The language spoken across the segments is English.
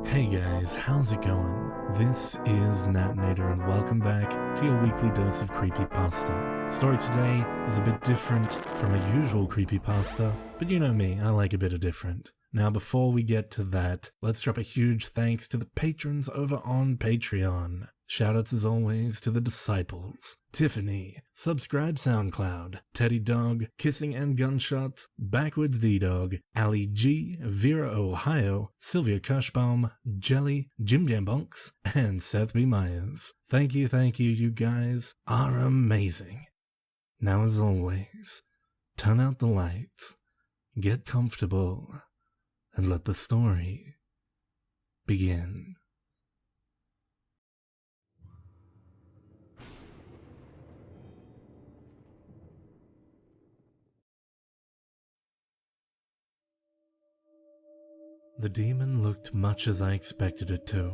Hey guys, how's it going? This is Natnator and welcome back to your weekly dose of creepypasta. Story today is a bit different from a usual creepypasta, but you know me, I like a bit of different. Now before we get to that, let's drop a huge thanks to the patrons over on Patreon. Shoutouts as always to the Disciples, Tiffany, Subscribe SoundCloud, Teddy Dog, Kissing and Gunshots, Backwards D-Dog, Ali G, Vera Ohio, Sylvia Kirschbaum, Jelly, Jim Jambunks, and Seth B. Myers. Thank you, you guys are amazing. Now as always, turn out the lights, get comfortable, and let the story begin. The demon looked much as I expected it to.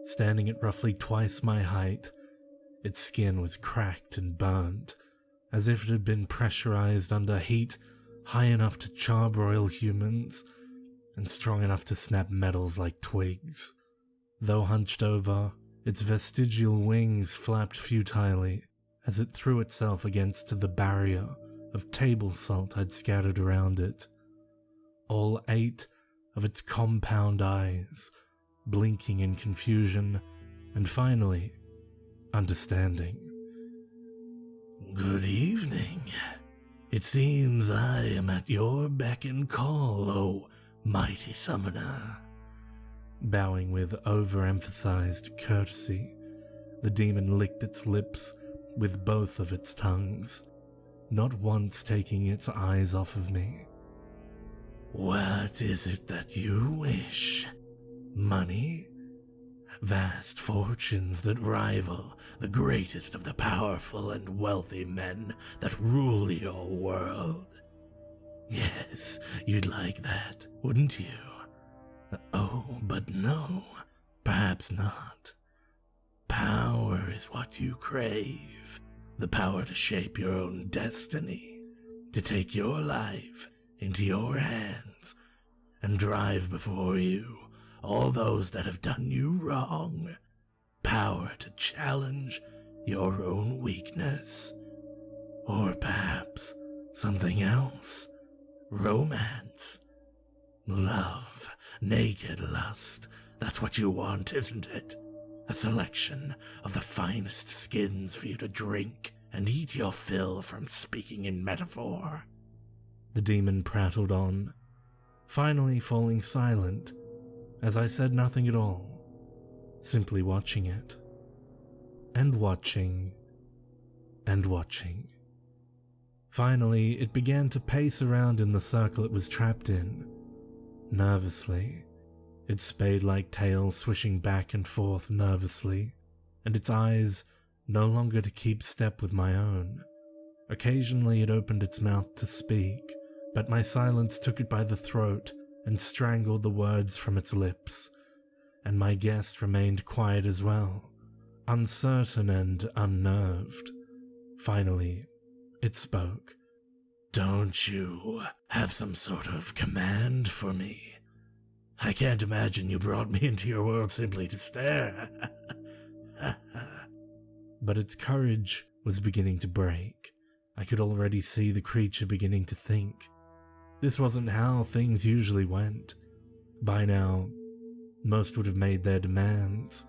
Standing at roughly twice my height, its skin was cracked and burned, as if it had been pressurized under heat high enough to charbroil humans, and strong enough to snap metals like twigs. Though hunched over, its vestigial wings flapped futilely as it threw itself against the barrier of table salt I'd scattered around it. All 8 of its compound eyes, blinking in confusion, and finally, understanding. Good evening. It seems I am at your beck and call, O mighty summoner. Bowing with overemphasized courtesy, the demon licked its lips with both of its tongues, not once taking its eyes off of me. What is it that you wish? Money? Vast fortunes that rival the greatest of the powerful and wealthy men that rule your world? Yes, you'd like that, wouldn't you? Oh, but no, perhaps not. Power is what you crave. The power to shape your own destiny, to take your life into your hands and drive before you all those that have done you wrong. Power to challenge your own weakness. Or perhaps something else. Romance. Love. Naked lust. That's what you want, isn't it? A selection of the finest skins for you to drink and eat your fill from speaking in metaphor. The demon prattled on, finally falling silent as I said nothing at all, simply watching it. And watching. And watching. Finally, it began to pace around in the circle it was trapped in, nervously, its spade-like tail swishing back and forth nervously, and its eyes no longer to keep step with my own. Occasionally it opened its mouth to speak, but my silence took it by the throat and strangled the words from its lips, and my guest remained quiet as well, uncertain and unnerved. Finally, it spoke. Don't you have some sort of command for me? I can't imagine you brought me into your world simply to stare. But its courage was beginning to break. I could already see the creature beginning to think. This wasn't how things usually went. By now, most would have made their demands,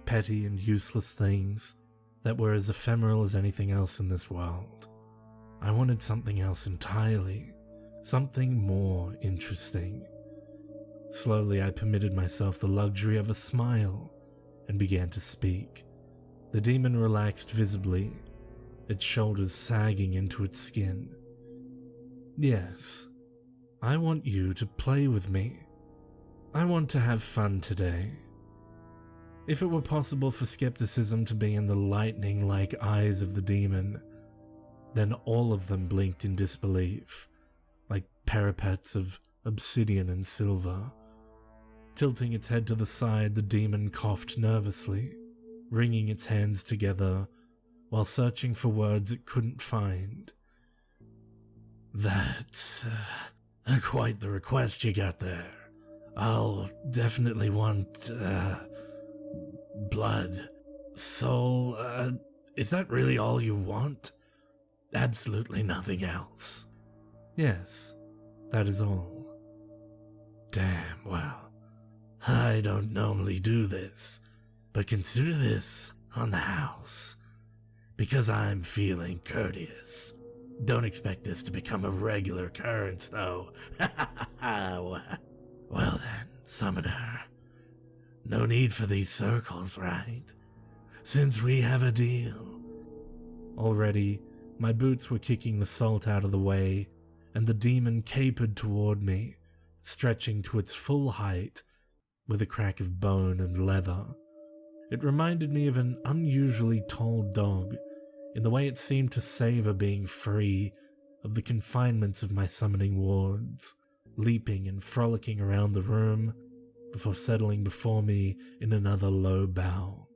petty and useless things that were as ephemeral as anything else in this world. I wanted something else entirely, something more interesting. Slowly I permitted myself the luxury of a smile and began to speak. The demon relaxed visibly, its shoulders sagging into its skin. Yes, I want you to play with me. I want to have fun today. If it were possible for skepticism to be in the lightning-like eyes of the demon, then all of them blinked in disbelief, like parapets of obsidian and silver. Tilting its head to the side, the demon coughed nervously, wringing its hands together while searching for words it couldn't find. That's quite the request you got there. I'll definitely want, blood. Soul, is that really all you want? Absolutely nothing else. Yes, that is all. Damn, well, I don't normally do this, but consider this on the house, because I'm feeling courteous. Don't expect this to become a regular occurrence, though. Well then, Summoner, no need for these circles, right? Since we have a deal. Already, my boots were kicking the salt out of the way, and the demon capered toward me, stretching to its full height, with a crack of bone and leather. It reminded me of an unusually tall dog, in the way it seemed to savor being free of the confinements of my summoning wards, leaping and frolicking around the room, before settling before me in another low bow.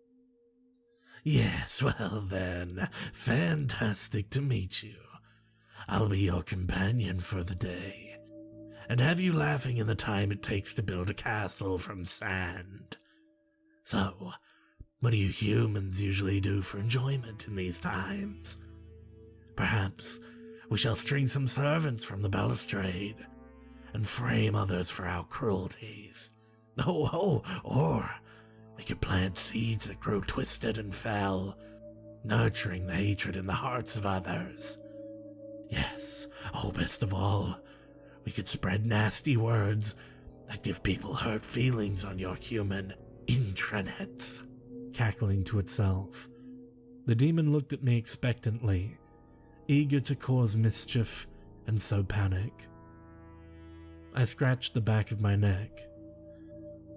Yes, well then, fantastic to meet you. I'll be your companion for the day, and have you laughing in the time it takes to build a castle from sand. So, what do you humans usually do for enjoyment in these times? Perhaps we shall string some servants from the balustrade, and frame others for our cruelties. Or we could plant seeds that grow twisted and fell, nurturing the hatred in the hearts of others. Yes, best of all, we could spread nasty words that give people hurt feelings on your human intranets. Cackling to itself, the demon looked at me expectantly, eager to cause mischief and so panic. I scratched the back of my neck.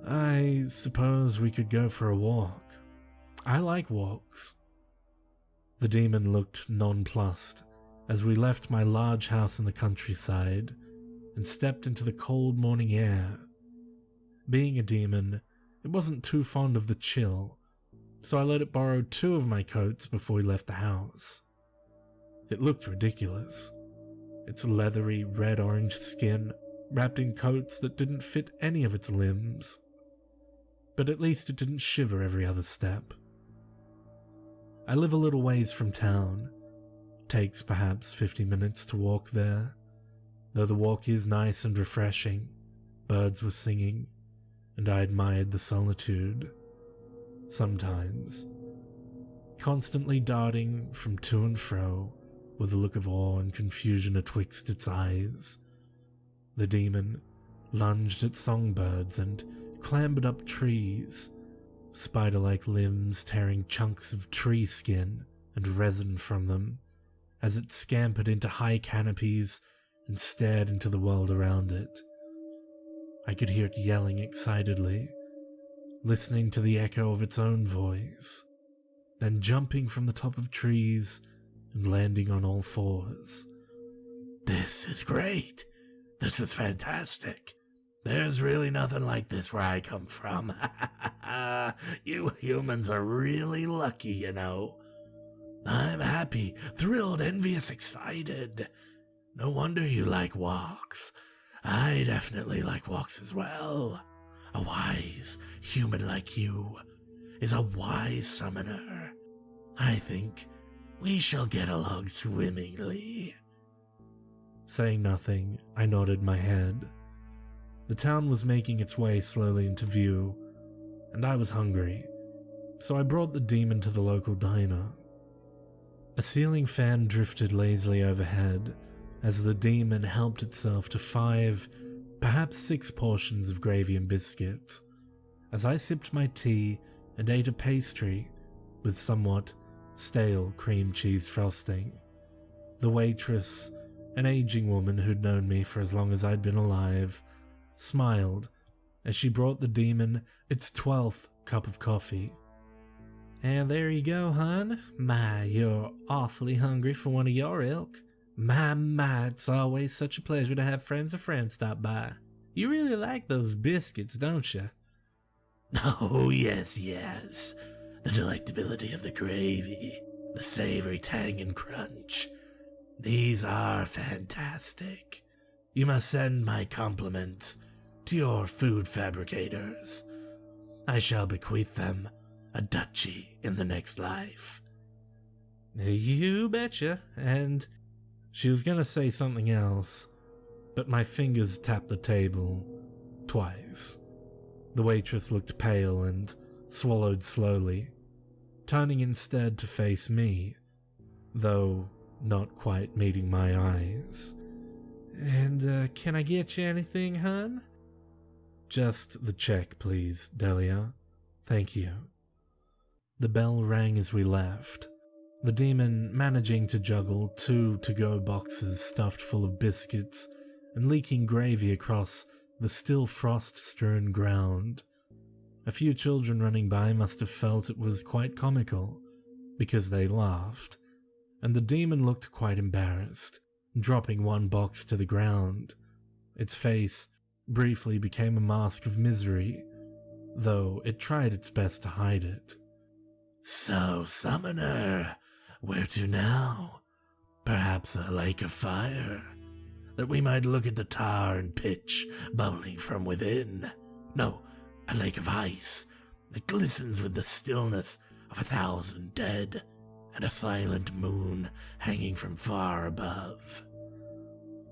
I suppose we could go for a walk. I like walks. The demon looked nonplussed as we left my large house in the countryside and stepped into the cold morning air. Being a demon, it wasn't too fond of the chill, so I let it borrow 2 of my coats before we left the house. It looked ridiculous. Its leathery red-orange skin wrapped in coats that didn't fit any of its limbs. But at least it didn't shiver every other step. I live a little ways from town. Takes perhaps 50 minutes to walk there. Though the walk is nice and refreshing, birds were singing, and I admired the solitude. Sometimes, constantly darting from to and fro with a look of awe and confusion atwixt its eyes. The demon lunged at songbirds and clambered up trees, spider-like limbs tearing chunks of tree skin and resin from them as it scampered into high canopies and stared into the world around it. I could hear it yelling excitedly, listening to the echo of its own voice, then jumping from the top of trees and landing on all fours. This is great. This is fantastic. There's really nothing like this where I come from. You humans are really lucky, you know. I'm happy, thrilled, envious, excited. No wonder you like walks. I definitely like walks as well. A wise human like you is a wise summoner. I think we shall get along swimmingly. Saying nothing, I nodded my head. The town was making its way slowly into view, and I was hungry, so I brought the demon to the local diner. A ceiling fan drifted lazily overhead as the demon helped itself to 5, perhaps 6 portions of gravy and biscuits, as I sipped my tea and ate a pastry with somewhat stale cream cheese frosting. The waitress, an aging woman who'd known me for as long as I'd been alive, smiled as she brought the demon its 12th cup of coffee. And there you go, hon. My, you're awfully hungry for one of your ilk. My, it's always such a pleasure to have friends of friends stop by. You really like those biscuits, don't you? Oh, yes. The delectability of the gravy, the savory tang and crunch. These are fantastic. You must send my compliments to your food fabricators. I shall bequeath them a duchy in the next life." "You betcha," and she was gonna say something else, but my fingers tapped the table twice. The waitress looked pale and swallowed slowly, turning instead to face me, though not quite meeting my eyes. "And, can I get you anything, hun?" "Just the check, please, Delia. Thank you." The bell rang as we left, the demon managing to juggle 2 to-go boxes stuffed full of biscuits and leaking gravy across the still frost-strewn ground. A few children running by must have felt it was quite comical, because they laughed, and the demon looked quite embarrassed, dropping one box to the ground. Its face briefly became a mask of misery, though it tried its best to hide it. "So, summoner, where to now? Perhaps a lake of fire, that we might look at the tar and pitch bubbling from within? No, a lake of ice that glistens with the stillness of 1,000 dead, and a silent moon hanging from far above."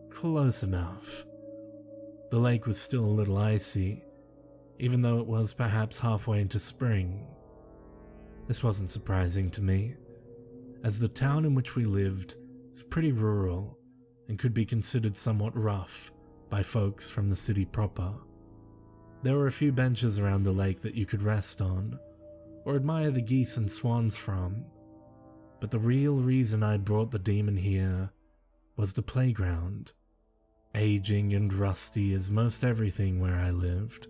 Close enough. The lake was still a little icy, even though it was perhaps halfway into spring. This wasn't surprising to me, as the town in which we lived is pretty rural and could be considered somewhat rough by folks from the city proper. There were a few benches around the lake that you could rest on, or admire the geese and swans from, but the real reason I'd brought the demon here was the playground. Aging and rusty as most everything where I lived,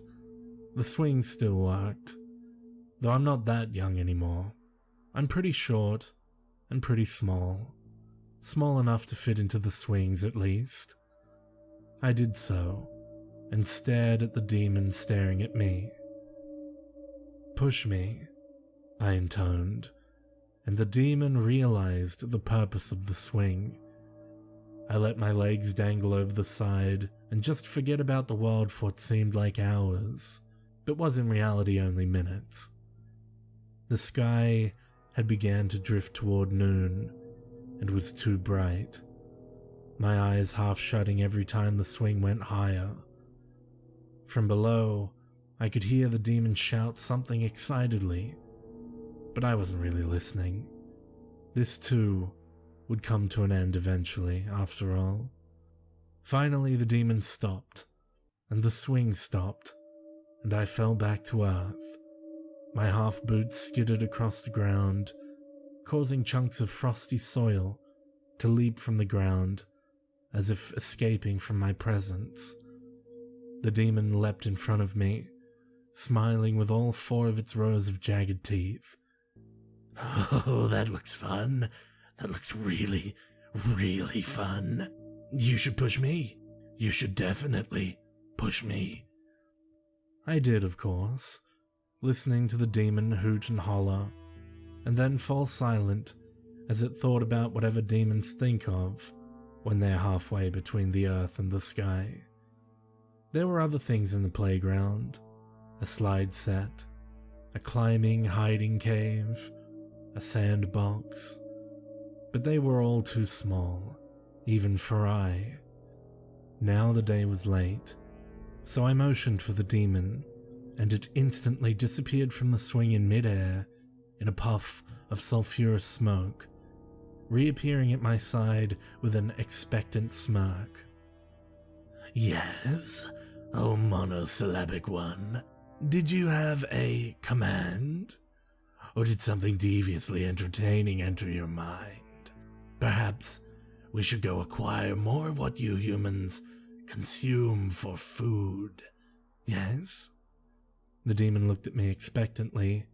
the swings still worked, though I'm not that young anymore. I'm pretty short and pretty small enough to fit into the swings at least. I did so, and stared at the demon staring at me. "Push me," I intoned, and the demon realized the purpose of the swing. I let my legs dangle over the side and just forget about the world for what seemed like hours, but was in reality only minutes. The sky had began to drift toward noon and was too bright, my eyes half shutting every time the swing went higher. From below, I could hear the demon shout something excitedly, but I wasn't really listening. This too would come to an end eventually, after all. Finally, the demon stopped, and the swing stopped, and I fell back to earth. My half-boots skidded across the ground, causing chunks of frosty soil to leap from the ground as if escaping from my presence. The demon leapt in front of me, smiling with all 4 of its rows of jagged teeth. "Oh, that looks fun. That looks really, really fun. You should push me. You should definitely push me." I did, of course, listening to the demon hoot and holler, and then fall silent as it thought about whatever demons think of when they're halfway between the earth and the sky. There were other things in the playground: a slide set, a climbing hiding cave, a sandbox, but they were all too small, even for I. Now the day was late, so I motioned for the demon, and it instantly disappeared from the swing in midair in a puff of sulphurous smoke, reappearing at my side with an expectant smirk. "Yes, oh monosyllabic one, did you have a command? Or did something deviously entertaining enter your mind? Perhaps we should go acquire more of what you humans consume for food, yes?" The demon looked at me expectantly,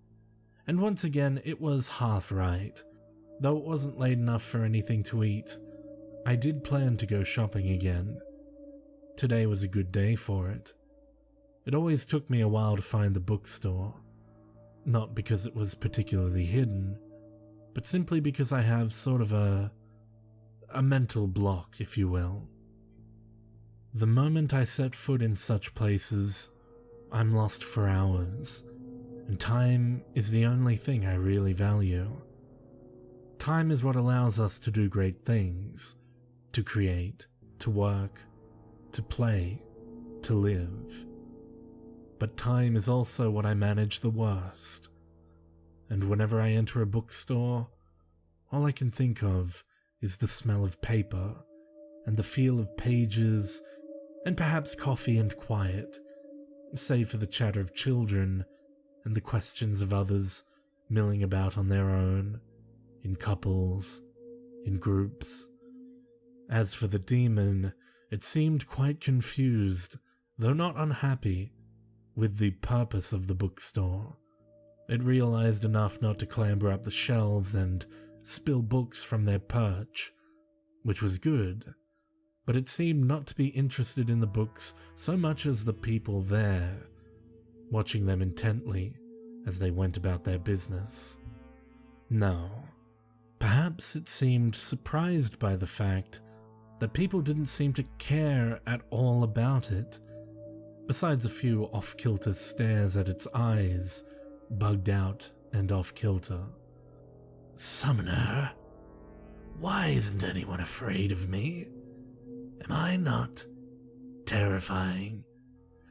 and once again it was half right. Though it wasn't late enough for anything to eat, I did plan to go shopping again. Today was a good day for it. It always took me a while to find the bookstore, not because it was particularly hidden, but simply because I have sort of a mental block, if you will. The moment I set foot in such places, I'm lost for hours, and time is the only thing I really value. Time is what allows us to do great things, to create, to work, to play, to live. But time is also what I manage the worst, and whenever I enter a bookstore, all I can think of is the smell of paper and the feel of pages and perhaps coffee and quiet, save for the chatter of children and the questions of others milling about on their own, in couples, in groups. As for the demon, it seemed quite confused, though not unhappy, with the purpose of the bookstore. It realized enough not to clamber up the shelves and spill books from their perch, which was good, but it seemed not to be interested in the books so much as the people there, watching them intently as they went about their business. No, perhaps it seemed surprised by the fact that people didn't seem to care at all about it, besides a few off-kilter stares at its eyes, bugged out and off-kilter. Summoner, why isn't anyone afraid of me? Am I not terrifying?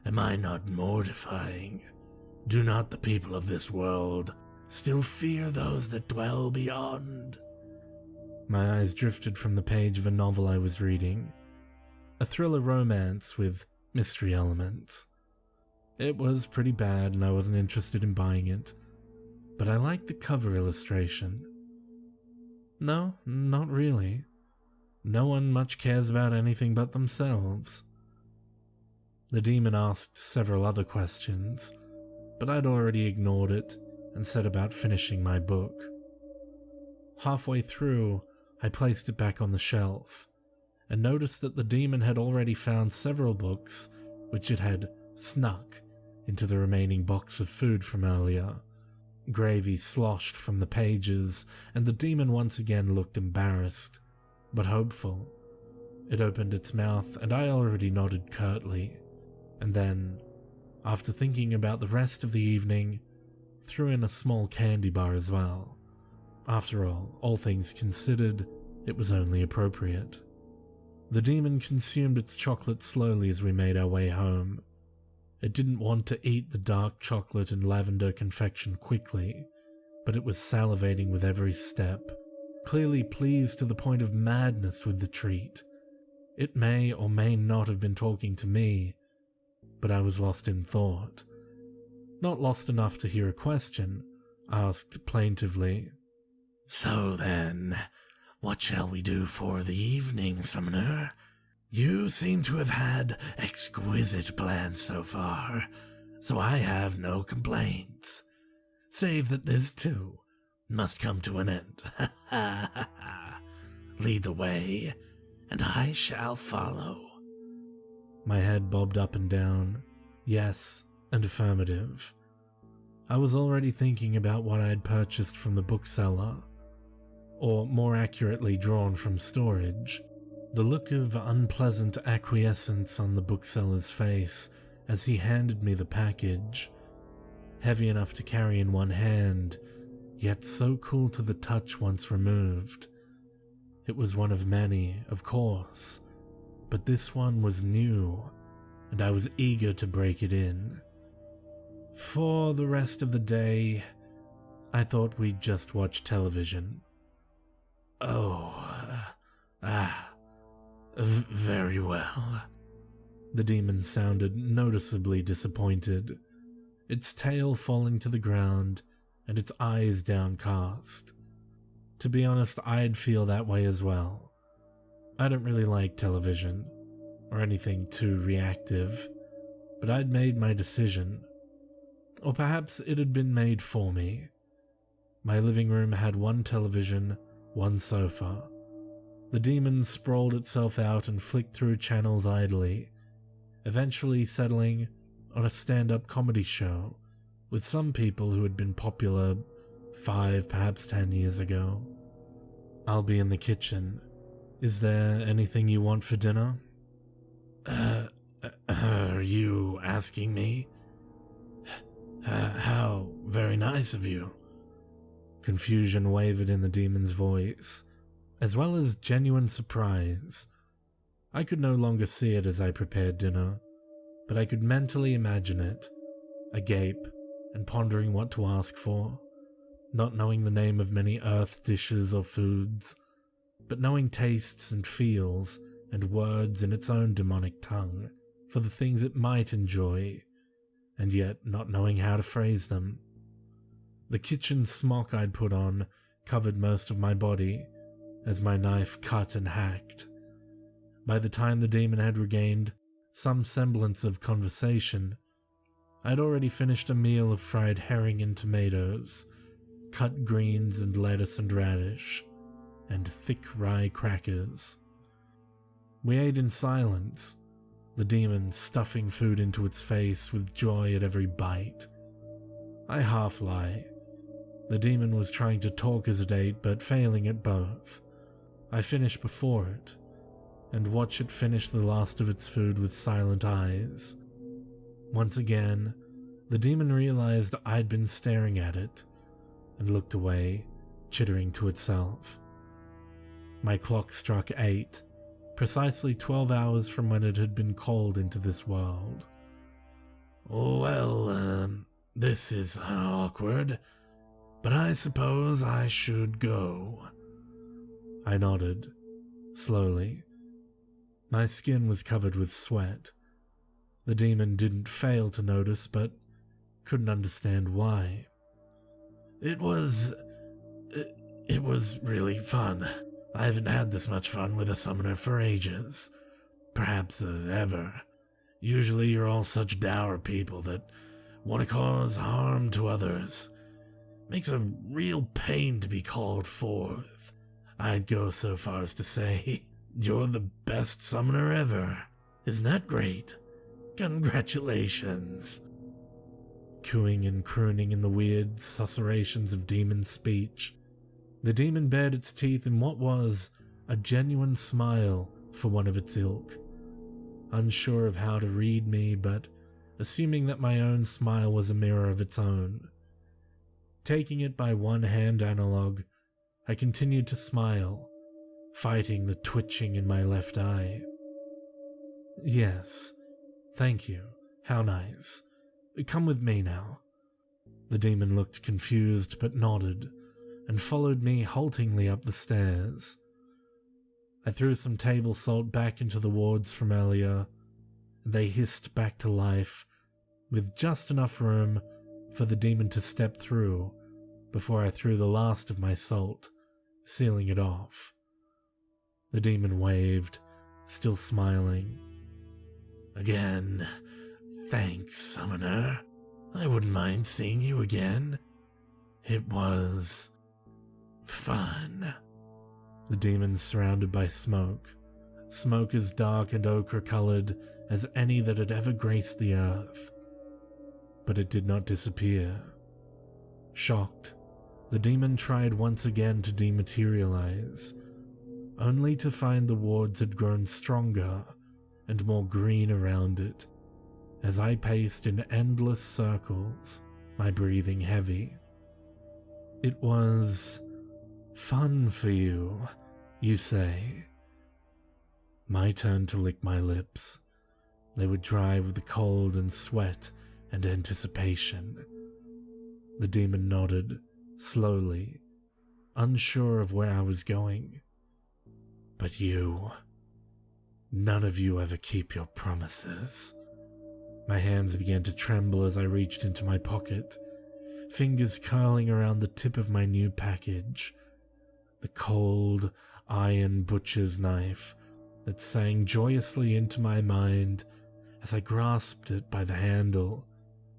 Am I not mortifying? Do not the people of this world still fear those that dwell beyond? My eyes drifted from the page of a novel I was reading, a thriller romance with mystery elements. It was pretty bad and I wasn't interested in buying it, but I liked the cover illustration. No, not really. No one much cares about anything but themselves. The demon asked several other questions, but I'd already ignored it and set about finishing my book. Halfway through, I placed it back on the shelf, and noticed that the demon had already found several books which it had snuck into the remaining box of food from earlier. Gravy sloshed from the pages, and the demon once again looked embarrassed, but hopeful. It opened its mouth, and I already nodded curtly, and then, after thinking about the rest of the evening, threw in a small candy bar as well. After all things considered, it was only appropriate. The demon consumed its chocolate slowly as we made our way home. It didn't want to eat the dark chocolate and lavender confection quickly, but it was salivating with every step, clearly pleased to the point of madness with the treat. It may or may not have been talking to me, but I was lost in thought. Not lost enough to hear a question, asked plaintively. So then, what shall we do for the evening, Summoner? You seem to have had exquisite plans so far, so I have no complaints, save that this too must come to an end. Lead the way, and I shall follow. My head bobbed up and down, yes and affirmative. I was already thinking about what I had purchased from the bookseller, or more accurately drawn from storage. The look of unpleasant acquiescence on the bookseller's face as he handed me the package, heavy enough to carry in one hand, yet so cool to the touch once removed. It was one of many, of course, but this one was new, and I was eager to break it in. For the rest of the day, I thought we'd just watch television. Very well. The demon sounded noticeably disappointed, its tail falling to the ground and its eyes downcast. To be honest, I'd feel that way as well. I don't really like television, or anything too reactive, but I'd made my decision. Or perhaps it had been made for me. My living room had one television, one sofa. The demon sprawled itself out and flicked through channels idly, eventually settling on a stand-up comedy show with some people who had been popular 5, perhaps 10 years ago. I'll be in the kitchen. Is there anything you want for dinner? Are you asking me? How very nice of you. Confusion wavered in the demon's voice, as well as genuine surprise. I could no longer see it as I prepared dinner, but I could mentally imagine it, agape and pondering what to ask for, not knowing the name of many earth dishes or foods, but knowing tastes and feels and words in its own demonic tongue for the things it might enjoy, and yet not knowing how to phrase them. The kitchen smock I'd put on covered most of my body as my knife cut and hacked. By the time the demon had regained some semblance of conversation, I'd already finished a meal of fried herring and tomatoes, cut greens and lettuce and radish, and thick rye crackers. We ate in silence, the demon stuffing food into its face with joy at every bite. I half lie. The demon was trying to talk as it ate, but failing at both. I finished before it, and watched it finish the last of its food with silent eyes. Once again, the demon realized I'd been staring at it, and looked away, chittering to itself. My clock struck 8, precisely 12 hours from when it had been called into this world. Well, this is awkward, but I suppose I should go. I nodded, slowly. My skin was covered with sweat. The demon didn't fail to notice, but couldn't understand why. It was really fun. I haven't had this much fun with a summoner for ages. Perhaps ever. Usually you're all such dour people that want to cause harm to others. Makes a real pain to be called forth. I'd go so far as to say, you're the best summoner ever. Isn't that great? Congratulations. Cooing and crooning in the weird susurrations of demon speech, the demon bared its teeth in what was a genuine smile for one of its ilk. Unsure of how to read me, but assuming that my own smile was a mirror of its own. Taking it by one hand analog, I continued to smile, fighting the twitching in my left eye. Yes, thank you. How nice. Come with me now. The demon looked confused but nodded, and followed me haltingly up the stairs. I threw some table salt back into the wards from earlier, and they hissed back to life, with just enough room for the demon to step through before I threw the last of my salt, sealing it off. The demon waved, still smiling. Again, thanks, Summoner. I wouldn't mind seeing you again. It was fun. The demon's surrounded by smoke. Smoke as dark and ochre-colored as any that had ever graced the earth. But it did not disappear. Shocked, the demon tried once again to dematerialize, only to find the wards had grown stronger and more green around it, as I paced in endless circles, my breathing heavy. It was fun for you, you say? My turn to lick my lips. They were dry with the cold and sweat and anticipation. The demon nodded, slowly, unsure of where I was going. But you, none of you ever keep your promises. My hands began to tremble as I reached into my pocket, fingers curling around the tip of my new package, the cold, iron butcher's knife that sang joyously into my mind as I grasped it by the handle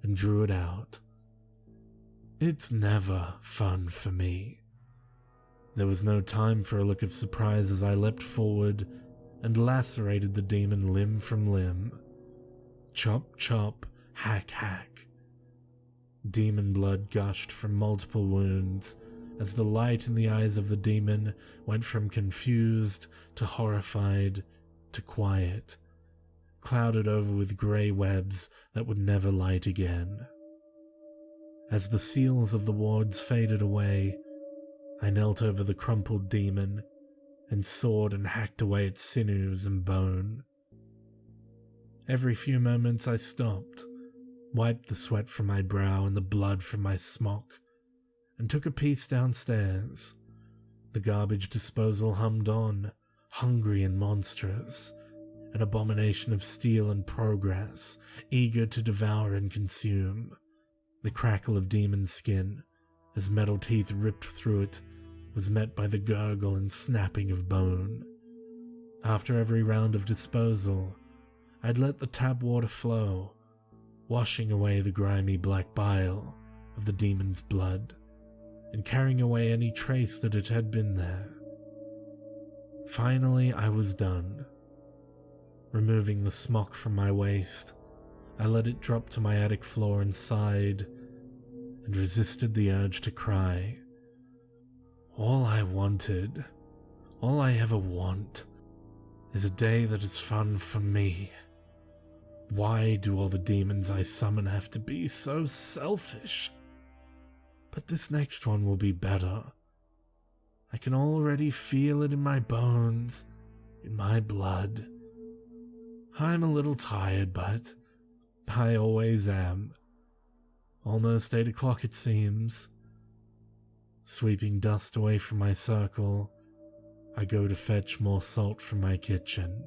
and drew it out. It's never fun for me. There was no time for a look of surprise as I leapt forward and lacerated the demon limb from limb. Chop, chop, hack, hack. Demon blood gushed from multiple wounds as the light in the eyes of the demon went from confused to horrified to quiet, clouded over with grey webs that would never light again. As the seals of the wards faded away, I knelt over the crumpled demon and sawed and hacked away its sinews and bone. Every few moments I stopped, wiped the sweat from my brow and the blood from my smock, and took a piece downstairs. The garbage disposal hummed on, hungry and monstrous, an abomination of steel and progress, eager to devour and consume. The crackle of demon skin, as metal teeth ripped through it, was met by the gurgle and snapping of bone. After every round of disposal, I'd let the tap water flow, washing away the grimy black bile of the demon's blood, and carrying away any trace that it had been there. Finally, I was done. Removing the smock from my waist, I let it drop to my attic floor and sighed, and resisted the urge to cry. All I wanted, all I ever want, is a day that is fun for me. Why do all the demons I summon have to be so selfish? But this next one will be better. I can already feel it in my bones, in my blood. I'm a little tired, but I always am. Almost 8 o'clock it seems. Sweeping dust away from my circle, I go to fetch more salt from my kitchen.